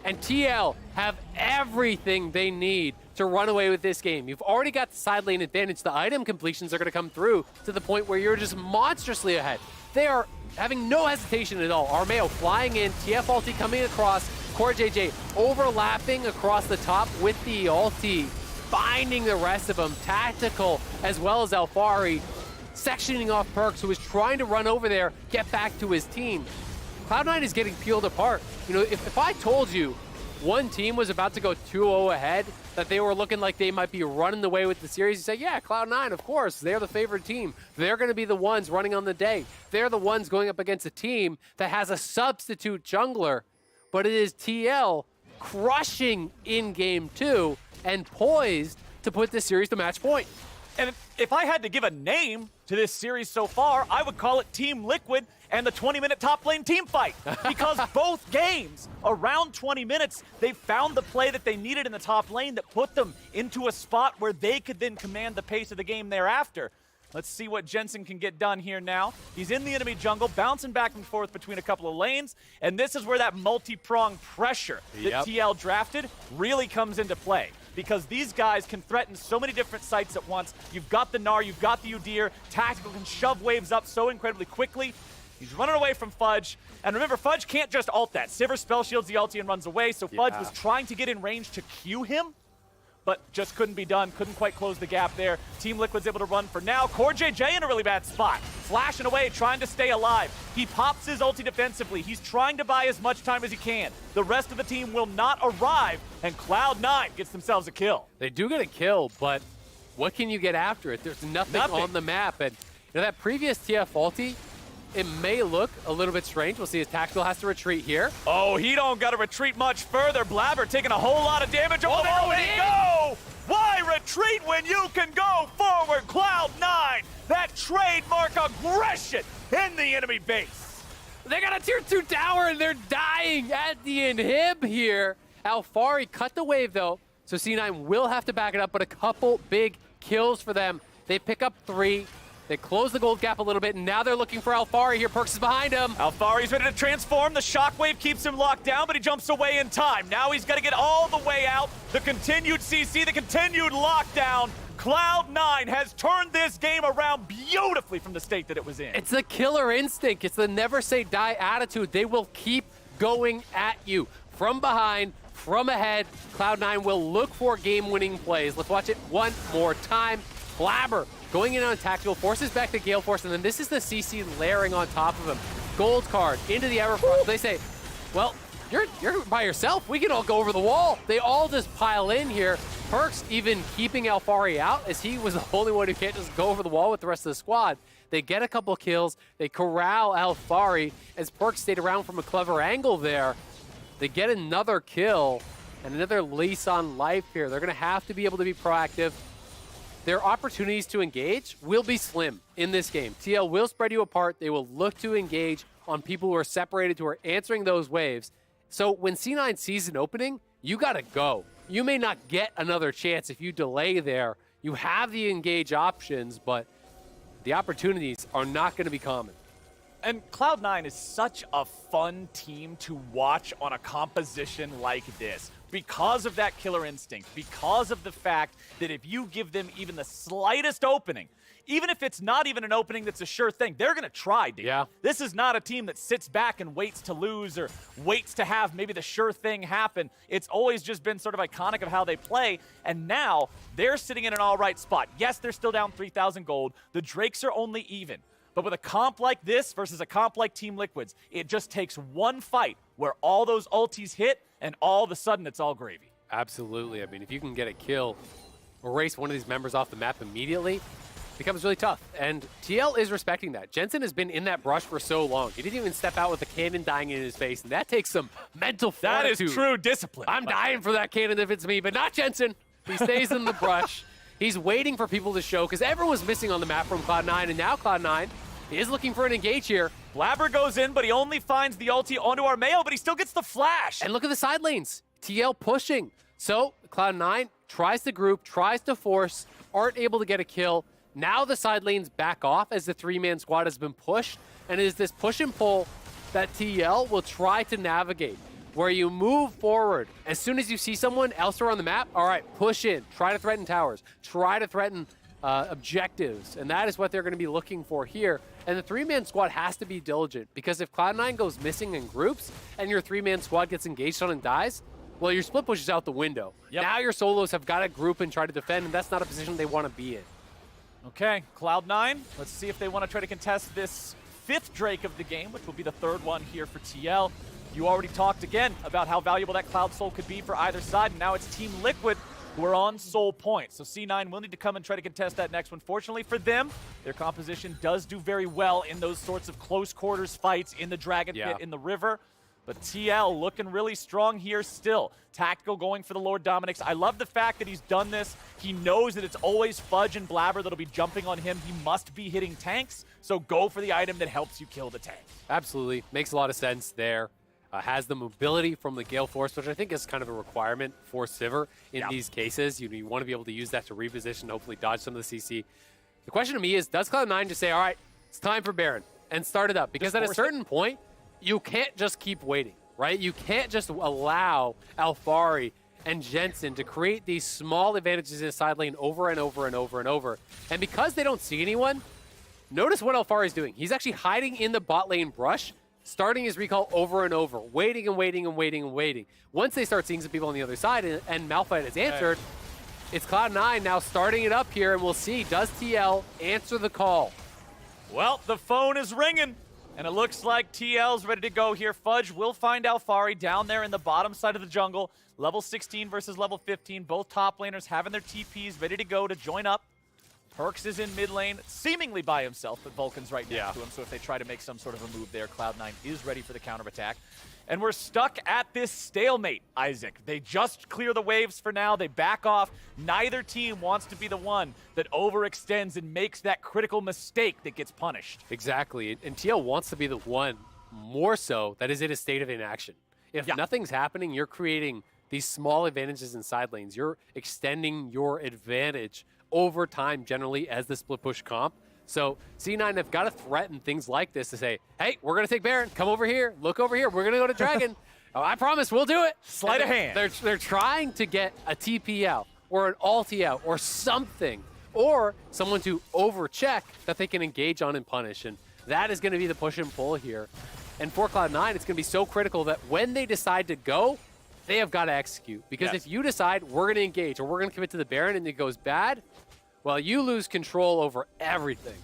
And TL have everything they need to run away with this game. You've already got the side lane advantage. The item completions are going to come through to the point where you're just monstrously ahead. They are having no hesitation at all. Armao flying in, TF ulti coming across, CoreJJ overlapping across the top with the ulti, finding the rest of them, tactical as well as Alphari, sectioning off Perkz, who is trying to run over there, get back to his team. Cloud9 is getting peeled apart. You know, if I told you one team was about to go 2-0 ahead, that they were looking like they might be running away with the series, you say, yeah, Cloud9, of course, they're the favorite team. They're going to be the ones running on the day. They're the ones going up against a team that has a substitute jungler, but it is TL crushing in Game 2 and poised to put this series to match point. And if I had to give a name to this series so far, I would call it Team Liquid and the 20-minute top lane team fight. Because both games, around 20 minutes, they found the play that they needed in the top lane that put them into a spot where they could then command the pace of the game thereafter. Let's see what Jensen can get done here now. He's in the enemy jungle, bouncing back and forth between a couple of lanes, and this is where that multi-prong pressure that TL drafted really comes into play. Because these guys can threaten so many different sites at once. You've got the Gnar, you've got the Udyr. Tactical can shove waves up so incredibly quickly. He's running away from Fudge. And remember, Fudge can't just ult that. Sivir spell shields the ulti and runs away, so Fudge was trying to get in range to Q him, but just couldn't be done, couldn't quite close the gap there. Team Liquid's able to run for now. CoreJJ in a really bad spot. Flashing away, trying to stay alive. He pops his ulti defensively. He's trying to buy as much time as he can. The rest of the team will not arrive, and Cloud9 gets themselves a kill. They do get a kill, but what can you get after it? There's nothing on the map. And you know, that previous TF ulti, it may look a little bit strange. We'll see his tactical has to retreat here. Oh, he don't got to retreat much further. Blaber taking a whole lot of damage. Oh, there we go! Why retreat when you can go forward? Cloud9, that trademark aggression in the enemy base. They got a tier 2 tower and they're dying at the inhib here. Alphari cut the wave though, so C9 will have to back it up, but a couple big kills for them. They pick up 3. They close the gold gap a little bit, and now they're looking for Alphari here. Perkz is behind him. Alphari's ready to transform. The shockwave keeps him locked down, but he jumps away in time. Now he's got to get all the way out. The continued CC, the continued lockdown. Cloud9 has turned this game around beautifully from the state that it was in. It's the killer instinct. It's the never say die attitude. They will keep going at you. From behind, from ahead, Cloud9 will look for game-winning plays. Let's watch it one more time. Blaber going in on tactical, forces back the Gale Force, and then this is the CC layering on top of him. Gold card into the Everfrost. They say, well, you're by yourself. We can all go over the wall. They all just pile in here. Perkz even keeping Alphari out, as he was the only one who can't just go over the wall with the rest of the squad. They get a couple kills. They corral Alphari as Perkz stayed around from a clever angle there. They get another kill and another lease on life here. They're going to have to be able to be proactive. Their opportunities to engage will be slim in this game. TL will spread you apart. They will look to engage on people who are separated, who are answering those waves. So when C9 sees an opening, you got to go. You may not get another chance if you delay there. You have the engage options, but the opportunities are not going to be common. And Cloud9 is such a fun team to watch on a composition like this. Because of that killer instinct, because of the fact that if you give them even the slightest opening, even if it's not even an opening that's a sure thing, they're going to try, dude. Yeah. This is not a team that sits back and waits to lose or waits to have maybe the sure thing happen. It's always just been sort of iconic of how they play, and now they're sitting in an all right spot. Yes, they're still down 3,000 gold. The Drakes are only even. But with a comp like this versus a comp like Team Liquid's, it just takes one fight where all those ultis hit, and all of a sudden it's all gravy. Absolutely. I mean, if you can get a kill, erase one of these members off the map immediately, becomes really tough. And TL is respecting that. Jensen has been in that brush for so long. He didn't even step out with the cannon dying in his face, and that takes some mental fortitude. That is true discipline. I'm dying for that cannon if it's me, but not Jensen. He stays in the brush. He's waiting for people to show, because everyone's missing on the map from Cloud9, and now Cloud9 is looking for an engage here. Blaber goes in, but he only finds the ulti onto Armao, but he still gets the flash. And look at the side lanes. TL pushing. So Cloud9 tries to group, tries to force, aren't able to get a kill. Now the side lanes back off as the three-man squad has been pushed, and it is this push and pull that TL will try to navigate, where you move forward. As soon as you see someone elsewhere on the map, all right, push in, try to threaten towers, try to threaten objectives, and that is what they're going to be looking for here. And the three-man squad has to be diligent, because if Cloud9 goes missing in groups and your three-man squad gets engaged on and dies, well, your split push is out the window. Yep. Now your solos have got to group and try to defend, and that's not a position they want to be in. Okay, Cloud9, let's see if they want to try to contest this 5th Drake of the game, which will be the 3rd one here for TL. You already talked again about how valuable that Cloud Soul could be for either side, and now it's Team Liquid who are on Soul Point. So C9 will need to come and try to contest that next one. Fortunately for them, their composition does do very well in those sorts of close quarters fights in the Dragon Pit, in the river. But TL looking really strong here still. Tactical going for the Lord Dominix. I love the fact that he's done this. He knows that it's always Fudge and Blaber that'll be jumping on him. He must be hitting tanks, so go for the item that helps you kill the tank. Absolutely. Makes a lot of sense there. Has the mobility from the Gale Force, which I think is kind of a requirement for Sivir in these cases. You want to be able to use that to reposition, hopefully dodge some of the CC. The question to me is, does Cloud9 just say, all right, it's time for Baron, and start it up? Because at a certain point, you can't just keep waiting, right? You can't just allow Alphari and Jensen to create these small advantages in the side lane over and over and over and over. And because they don't see anyone, notice what Alphari's doing. He's actually hiding in the bot lane brush, starting his recall over and over, waiting and waiting and waiting and waiting. Once they start seeing some people on the other side and Malphite has answered, it's Cloud9 now starting it up here, and we'll see, does TL answer the call? Well, the phone is ringing, and it looks like TL's ready to go here. Fudge will find Alphari down there in the bottom side of the jungle. Level 16 versus level 15, both top laners having their TPs ready to go to join up. Perkz is in mid lane, seemingly by himself, but Vulcan's right next to him, so if they try to make some sort of a move there, Cloud9 is ready for the counterattack. And we're stuck at this stalemate, Isaac. They just clear the waves for now. They back off. Neither team wants to be the one that overextends and makes that critical mistake that gets punished. Exactly, and TL wants to be the one more so that is in a state of inaction. If nothing's happening, you're creating these small advantages in side lanes. You're extending your advantage over time generally as the split push comp. So C9 have got to threaten things like this to say, hey, we're going to take Baron. Come over here. Look over here. We're going to go to Dragon. Oh, I promise we'll do it. Sleight of hand. They're trying to get a TP out or an ulti out or something, or someone to overcheck that they can engage on and punish. And that is going to be the push and pull here. And for Cloud9, it's going to be so critical that when they decide to go, they have got to execute. Because if you decide we're going to engage or we're going to commit to the Baron and it goes bad, well, you lose control over everything.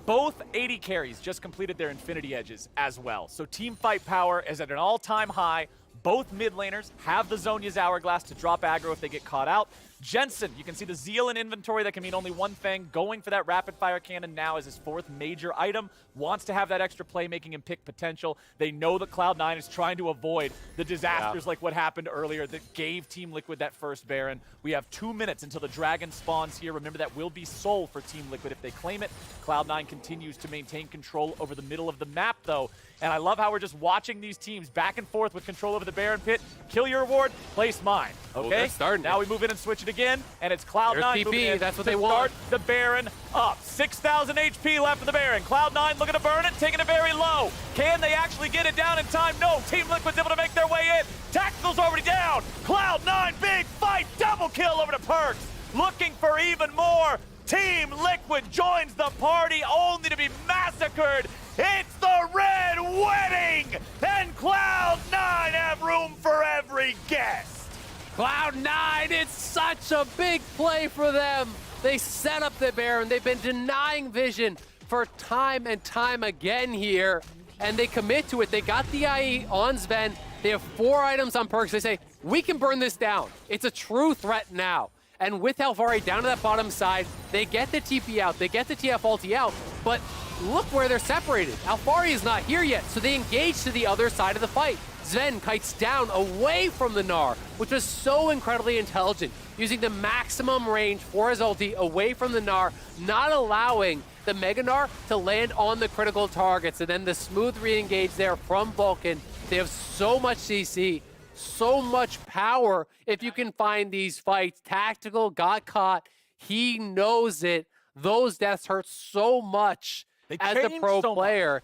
Both AD carries just completed their Infinity Edges as well. So team fight power is at an all-time high. Both mid laners have the Zhonya's Hourglass to drop aggro if they get caught out. Jensen, you can see the Zeal in inventory. That can mean only one thing. Going for that rapid-fire cannon now is his 4th major item. Wants to have that extra playmaking and pick potential. They know that Cloud9 is trying to avoid the disasters like what happened earlier that gave Team Liquid that first Baron. We have 2 minutes until the Dragon spawns here. Remember, that will be Soul for Team Liquid if they claim it. Cloud9 continues to maintain control over the middle of the map, though. And I love how we're just watching these teams back and forth with control over the Baron pit. Kill your reward, place mine. Okay? Now we move in and switch it again, and it's Cloud9 moving in. That's what they want. Start the Baron up. 6,000 HP left for the Baron. Cloud9 looking to burn it, taking it very low. Can they actually get it down in time? No. Team Liquid's able to make their way in. Tactical's already down. Cloud9, big fight, double kill over to Perkz. Looking for even more. Team Liquid joins the party only to be massacred. It's the Red Wedding, and Cloud9 have room for every guest. Cloud9, it's such a big play for them. They set up the Baron. They've been denying vision for time and time again here, and they commit to it. They got the IE on Zven. They have 4 items on Perkz. They say, we can burn this down. It's a true threat now. And with Alphari down to that bottom side, they get the TP out, they get the TF ulti out, but look where they're separated. Alphari is not here yet, so they engage to the other side of the fight. Zven kites down away from the Gnar, which was so incredibly intelligent, using the maximum range for his ulti away from the Gnar, not allowing the Mega Gnar to land on the critical targets. And then the smooth re-engage there from Vulcan. They have so much CC, so much power if you can find these fights. Tactical got caught. He knows it. Those deaths hurt so much as a pro player.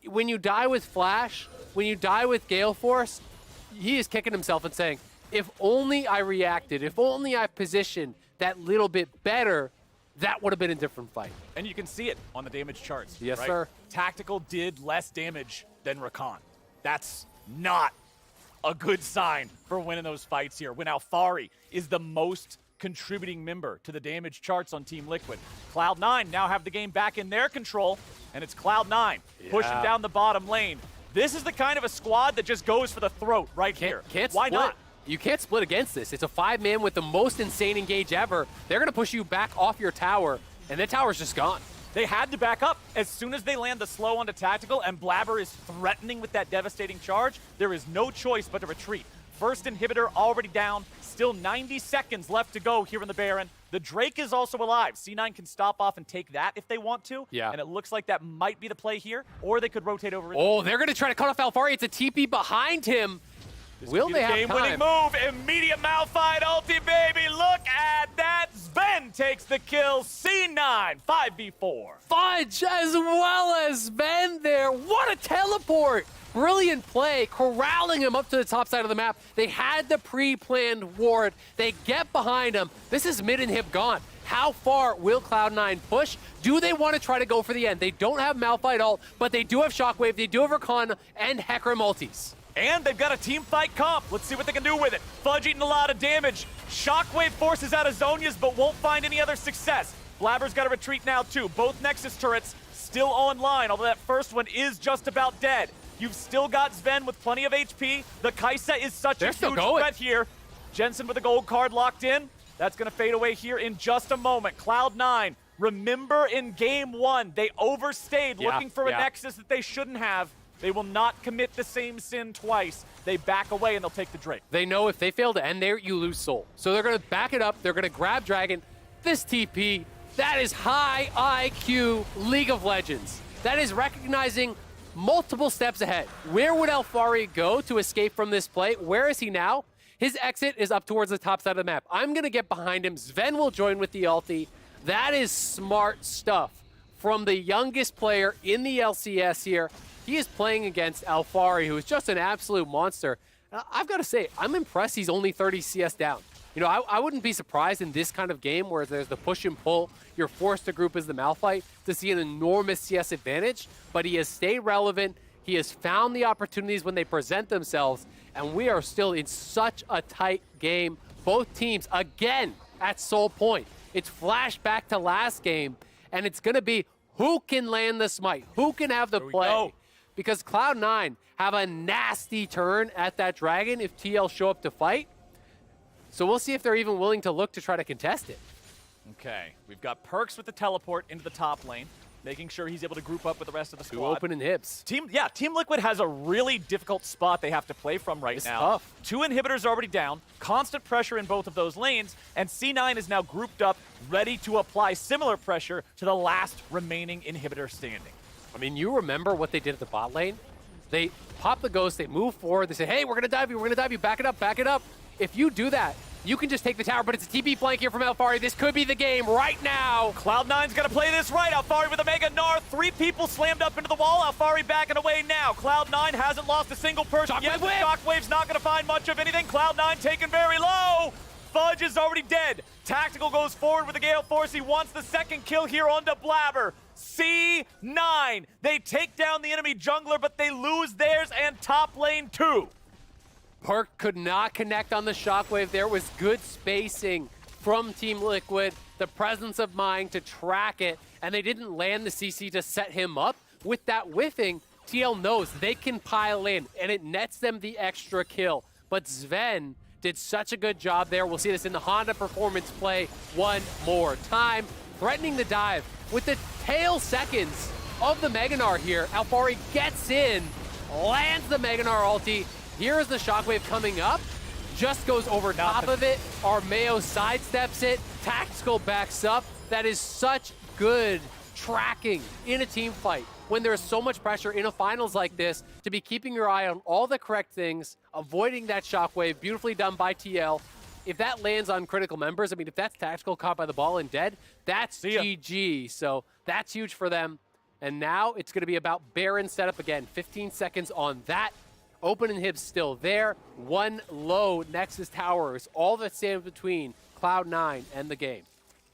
When you die with Flash, when you die with Gale Force, he is kicking himself and saying, if only I reacted, if only I positioned that little bit better, that would have been a different fight. And you can see it on the damage charts. Yes, right? sir. Tactical did less damage than Rakan. That's not a good sign for winning those fights here. When Alphari is the most contributing member to the damage charts on Team Liquid. Cloud9 now have the game back in their control, and it's Cloud9 pushing down the bottom lane. This is the kind of a squad that just goes for the throat right here. Why not? You can't split against this. It's a 5-man with the most insane engage ever. They're going to push you back off your tower, and the tower's just gone. They had to back up. As soon as they land the slow onto Tactical and Blaber is threatening with that devastating charge, there is no choice but to retreat. First inhibitor already down, still 90 seconds left to go here in the Baron. The Drake is also alive. C9 can stop off and take that if they want to. Yeah. And it looks like that might be the play here, or they could rotate over. Oh, they're going to try to cut off Alphari. It's a TP behind him. Will they have game-winning move, immediate Malphite ulti, baby. Look at that. Zven takes the kill. C9, 5v4. Fudge as well as Zven there. What a teleport. Brilliant play, corralling him up to the top side of the map. They had the pre-planned ward. They get behind him. This is mid-inhib gone. How far will Cloud9 push? Do they want to try to go for the end? They don't have Malphite ult, but they do have Shockwave, they do have Rakan, and Hecarim ultis. And they've got a team fight comp. Let's see what they can do with it. Fudge eating a lot of damage. Shockwave forces out of Zhonya's, but won't find any other success. Blaber's got to retreat now, too. Both Nexus turrets still online, although that first one is just about dead. You've still got Zven with plenty of HP. The Kaisa is such a huge threat here. Jensen with a gold card locked in. That's going to fade away here in just a moment. Cloud9, remember in game one, they overstayed looking for a Nexus that they shouldn't have. They will not commit the same sin twice. They back away and they'll take the Drake. They know if they fail to end there, you lose soul. So they're going to back it up. They're going to grab Dragon. This TP, that is high IQ League of Legends. That is recognizing multiple steps ahead. Where would Alphari go to escape from this play? Where is he now? His exit is up towards the top side of the map. I'm going to get behind him. Zven will join with the ulti. That is smart stuff from the youngest player in the LCS here. He is playing against Alphari, who is just an absolute monster. I've got to say, I'm impressed he's only 30 CS down. You know, I wouldn't be surprised in this kind of game where there's the push and pull, you're forced to group as the Malphite, to see an enormous CS advantage, but he has stayed relevant. He has found the opportunities when they present themselves, and we are still in such a tight game. Both teams, again, at Soul Point. It's flashback to last game, and it's going to be who can land the smite, who can have the play. Because Cloud9 have a nasty turn at that Dragon if TL show up to fight. So we'll see if they're even willing to look to try to contest it. Okay, we've got Perkz with the teleport into the top lane, making sure he's able to group up with the rest of the squad. 2 open inhibs. Team Liquid has a really difficult spot they have to play from right now. Tough. 2 inhibitors already down, constant pressure in both of those lanes, and C9 is now grouped up, ready to apply similar pressure to the last remaining inhibitor standing. I mean, you remember what they did at the bot lane? They pop the ghost, they move forward, they say, hey, we're going to dive you, we're going to dive you, back it up, back it up. If you do that, you can just take the tower, but it's a TP flank here from Alphari. This could be the game right now. Cloud9's going to play this right. Alphari with a Mega Gnar. 3 people slammed up into the wall. Alphari backing away now. Cloud9 hasn't lost a single person yet. The Shockwave's not going to find much of anything. Cloud9 taken very low. Fudge is already dead. Tactical goes forward with the Gale Force. He wants the second kill here onto Blaber. C9. They take down the enemy jungler, but they lose theirs and top lane too. Perk could not connect on the Shockwave. There was good spacing from Team Liquid, the presence of mind to track it, and they didn't land the CC to set him up. With that whiffing, TL knows they can pile in, and it nets them the extra kill. But Zven did such a good job there. We'll see this in the Honda performance play one more time. Threatening the dive with the tail seconds of the Mega Gnar here. Alphari gets in, lands the Mega Gnar ulti. Here is the shockwave coming up. Just goes over top of it. Armao sidesteps it. Tactical backs up. That is such good tracking in a team fight when there's so much pressure in a finals like this to be keeping your eye on all the correct things, avoiding that shockwave. Beautifully done by TL. If that lands on critical members, I mean, if that's tactical caught by the ball and dead, that's GG. So that's huge for them. And now it's going to be about Baron setup again. 15 seconds on that. Open inhib's still there. One low Nexus tower is all that stands between Cloud9 and the game.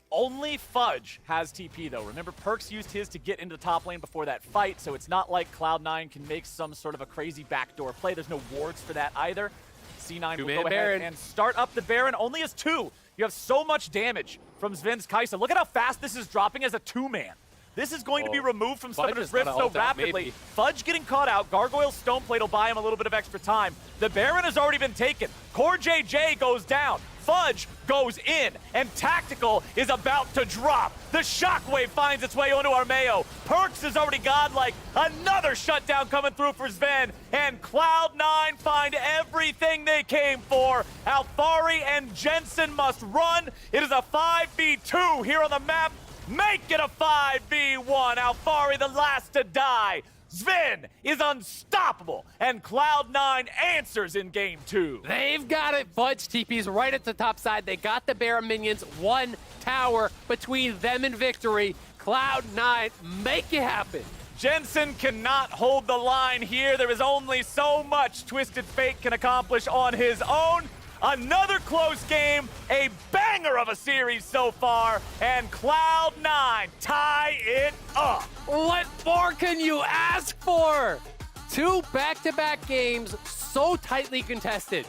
Only Fudge has TP, though. Remember, Perkz used his to get into the top lane before that fight, so it's not like Cloud9 can make some sort of a crazy backdoor play. There's no wards for that either. C9 will go ahead and start up the Baron. Only as 2. You have so much damage from Zven's Kaisa. Look at how fast this is dropping as a 2-man. This is going to be removed from some of his rifts so rapidly. Fudge getting caught out. Gargoyle's Stoneplate will buy him a little bit of extra time. The Baron has already been taken. CoreJJ goes down. Fudge goes in, and Tactical is about to drop. The Shockwave finds its way onto Armao. Perkz is already godlike. Another shutdown coming through for Zven, and Cloud9 find everything they came for. Alphari and Jensen must run. It is a 5v2 here on the map. Make it a 5v1. Alphari the last to die. Zven is unstoppable, and Cloud9 answers in game 2. They've got it. Fudge TP's right at the top side. They got the Baron minions. One tower between them and victory. Cloud9, make it happen. Jensen cannot hold the line here. There is only so much Twisted Fate can accomplish on his own. Another close game, a banger of a series so far, and Cloud9 tie it up. What more can you ask for? 2 back-to-back games, so tightly contested.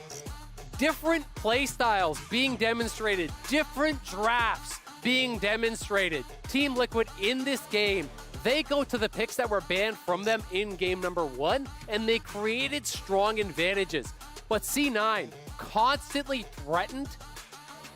Different play styles being demonstrated, different drafts being demonstrated. Team Liquid in this game, they go to the picks that were banned from them in game number 1, and they created strong advantages. But C9 constantly threatened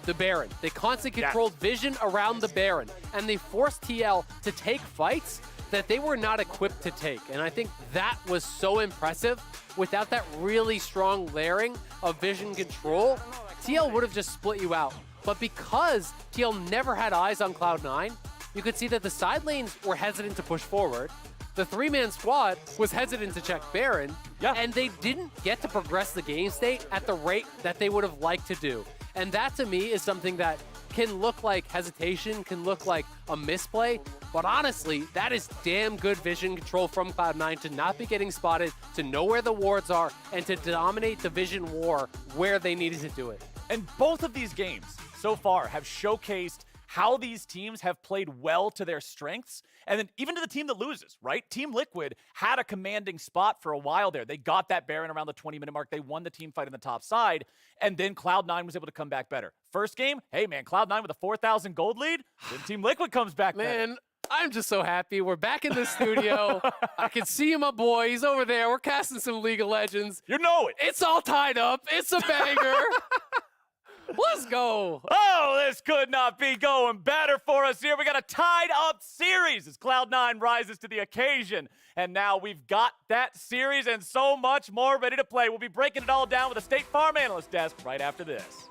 the Baron. They constantly controlled vision around the Baron, and they forced TL to take fights that they were not equipped to take. And I think that was so impressive. Without that really strong layering of vision control, TL would have just split you out. But because TL never had eyes on Cloud9, you could see that the side lanes were hesitant to push forward. The 3-man squad was hesitant to check Baron, and they didn't get to progress the game state at the rate that they would have liked to do. And that, to me, is something that can look like hesitation, can look like a misplay, but honestly, that is damn good vision control from Cloud9 to not be getting spotted, to know where the wards are, and to dominate the vision war where they needed to do it. And both of these games so far have showcased how these teams have played well to their strengths, and then even to the team that loses, right? Team Liquid had a commanding spot for a while there. They got that Baron around the 20-minute mark. They won the team fight on the top side, and then Cloud9 was able to come back better. First game, hey man, Cloud9 with a 4,000 gold lead, then Team Liquid comes back better. I'm just so happy. We're back in the studio. I can see my boy. He's over there. We're casting some League of Legends. You know it. It's all tied up. It's a banger. Let's go. Oh, this could not be going better for us here. We got a tied-up series as Cloud9 rises to the occasion. And now we've got that series and so much more ready to play. We'll be breaking it all down with a State Farm Analyst Desk right after this.